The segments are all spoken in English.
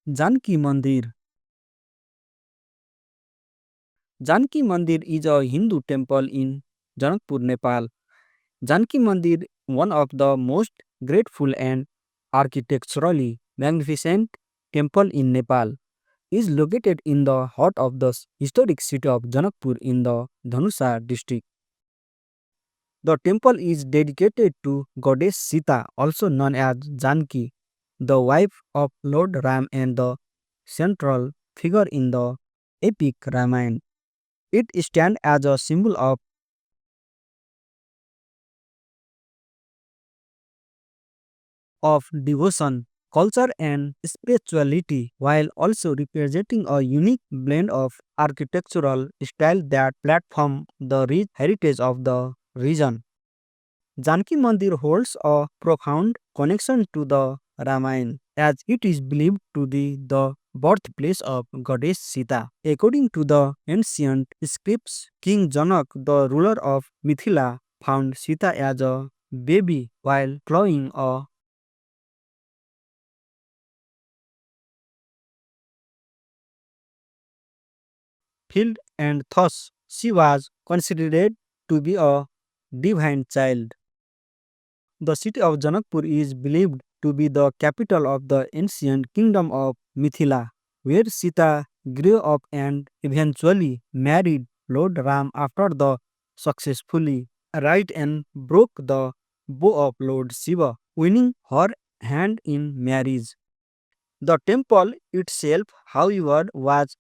Janki Mandir. Janki Mandir is a Hindu temple in Janakpur, Nepal. Janki Mandir, one of the most grateful and architecturally magnificent temple in Nepal, is located in the heart of the historic city of Janakpur in the Dhanusar district. The temple is dedicated to goddess Sita, also known as Janki, the wife of Lord Ram and the central figure in the epic Ramayana. It stands as a symbol of devotion, culture, and spirituality, while also representing a unique blend of architectural style that platform the rich heritage of the region. Janki Mandir holds a profound connection to the Ramayana, as it is believed to be the birthplace of goddess Sita. According to the ancient scripts, King Janak, the ruler of Mithila, found Sita as a baby while plowing a field, and thus she was considered to be a divine child. The city of Janakpur is believed to be the capital of the ancient kingdom of Mithila, where Sita grew up and eventually married Lord Ram after the successfully right and broke the bow of Lord Shiva, winning her hand in marriage. The temple itself, however, was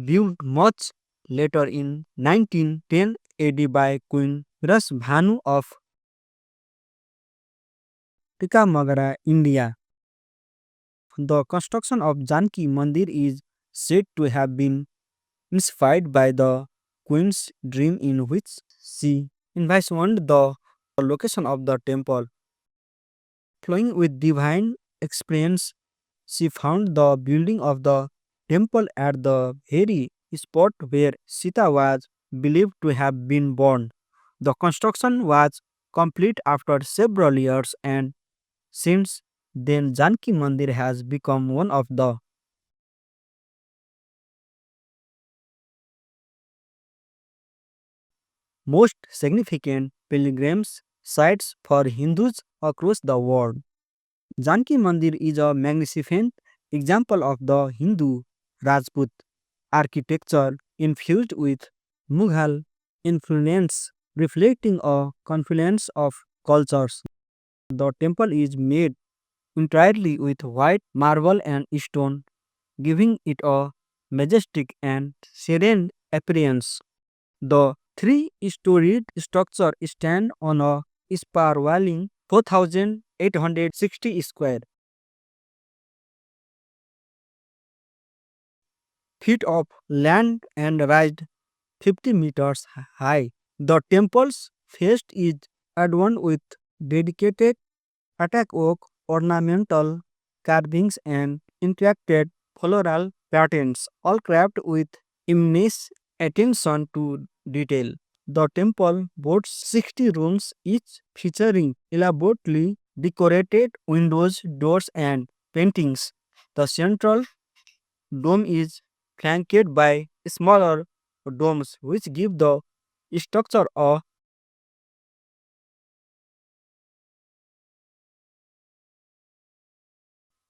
built much later in 1910 AD by Queen Ras Bhanu of Tikamagara, India. The construction of Janki Mandir is said to have been inspired by the queen's dream in which she envisioned the location of the temple. Flowing with divine experience, she found the building of the temple at the very spot where Sita was believed to have been born. The construction was complete after several years, and since then Janki Mandir has become one of the most significant pilgrims sites for Hindus across the world. Janki Mandir is a magnificent example of the Hindu Rajput architecture infused with Mughal influence, reflecting a confluence of cultures. The temple is made entirely with white marble and stone, giving it a majestic and serene appearance. The three-storied structure stands on a sprawling 4,860 square feet of land and raised 50 meters high. The temple's face is adorned with dedicated attack oak ornamental carvings and intricate floral patterns, all crafted with immense attention to detail. The temple boasts 60 rooms, each featuring elaborately decorated windows, doors, and paintings. The central dome is flanked by smaller domes, which give the structure a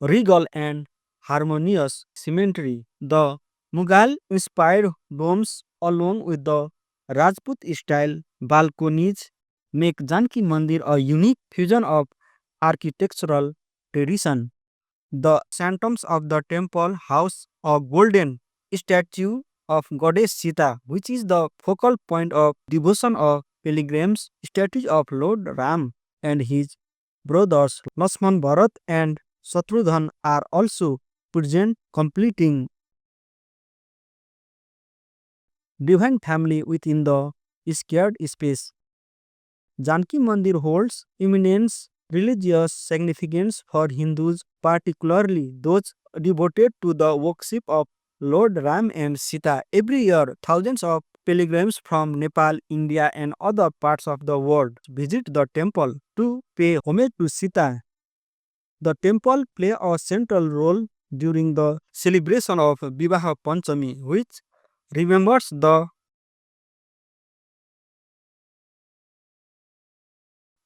regal and harmonious symmetry. The Mughal inspired domes, along with the Rajput style balconies, make Janki Mandir a unique fusion of architectural tradition. The sanctums of the temple house a golden statue of goddess Sita, which is the focal point of devotion of pilgrims. Statues of Lord Ram and his brothers Lakshman, Bharat, and Shatrughan are also present, completing divine family within the scared space. Janki Mandir holds immense religious significance for Hindus, particularly those devoted to the worship of Lord Ram and Sita. Every year, thousands of pilgrims from Nepal, India, and other parts of the world visit the temple to pay homage to Sita. The temple plays a central role during the celebration of Vivaha Panchami, which remembers the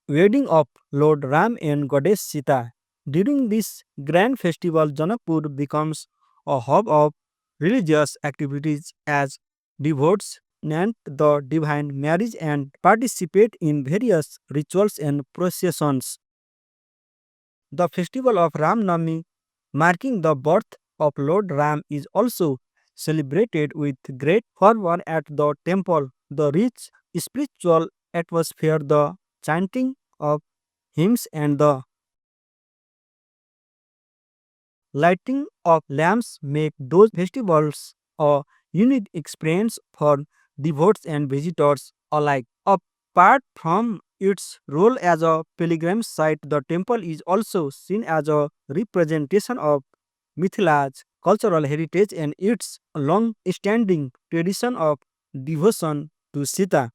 wedding of Lord Ram and Goddess Sita. During this grand festival, Janakpur becomes a hub of religious activities as devotees chant the divine marriage and participate in various rituals and processions. The festival of Ram Navami, marking the birth of Lord Ram, is also celebrated with great fervor at the temple. The rich spiritual atmosphere, the chanting of hymns, and the lighting of lamps make those festivals a unique experience for devotees and visitors alike. Apart from its role as a pilgrim site, the temple is also seen as a representation of Mithila's cultural heritage and its long-standing tradition of devotion to Sita.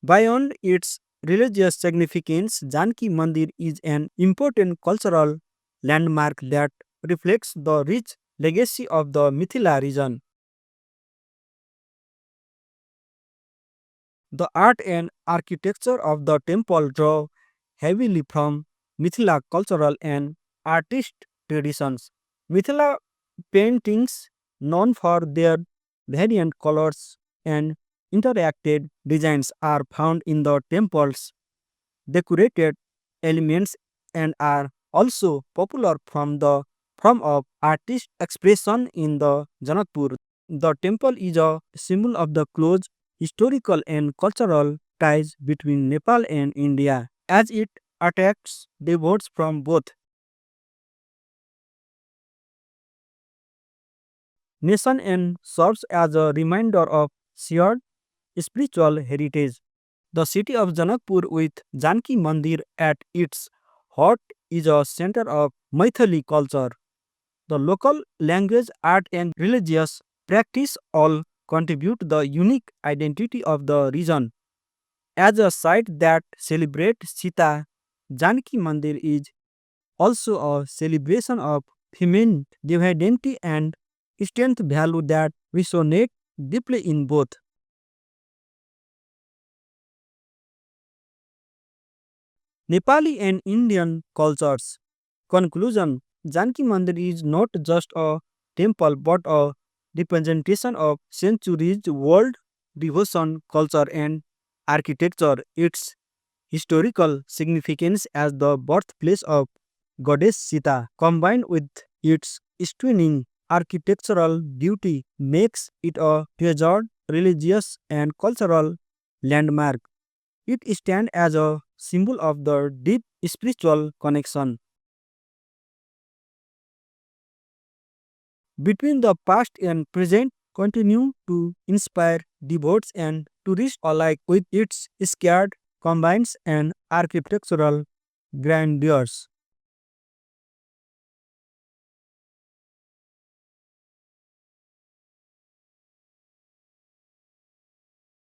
Beyond its religious significance, Janki Mandir is an important cultural landmark that reflects the rich legacy of the Mithila region. The art and architecture of the temple draw heavily from Mithila cultural and artist traditions. Mithila paintings, known for their variant colors and interactive designs, are found in the temple's decorated elements and are also popular from the form of artist expression in the Janakpur. The temple is a symbol of the close historical and cultural ties between Nepal and India, as it attracts devotees from both nations and serves as a reminder of shared spiritual heritage. The city of Janakpur, with Janki Mandir at its heart, is a center of Maithili culture. The local language, art, and religious practice all contribute to the unique identity of the region. As a site that celebrates Sita, Janki Mandir is also a celebration of feminine divinity and strength value that resonate deeply in both Nepali and Indian cultures. Conclusion: Janki Mandir is not just a temple but a representation of centuries world devotion, culture, and architecture. Its historical significance as the birthplace of goddess Sita, combined with its stunning architectural beauty, makes it a treasured religious and cultural landmark. It stands as a symbol of the deep spiritual connection between the past and present, continue to inspire devotees and tourists alike with its scared combines and architectural grandeurs.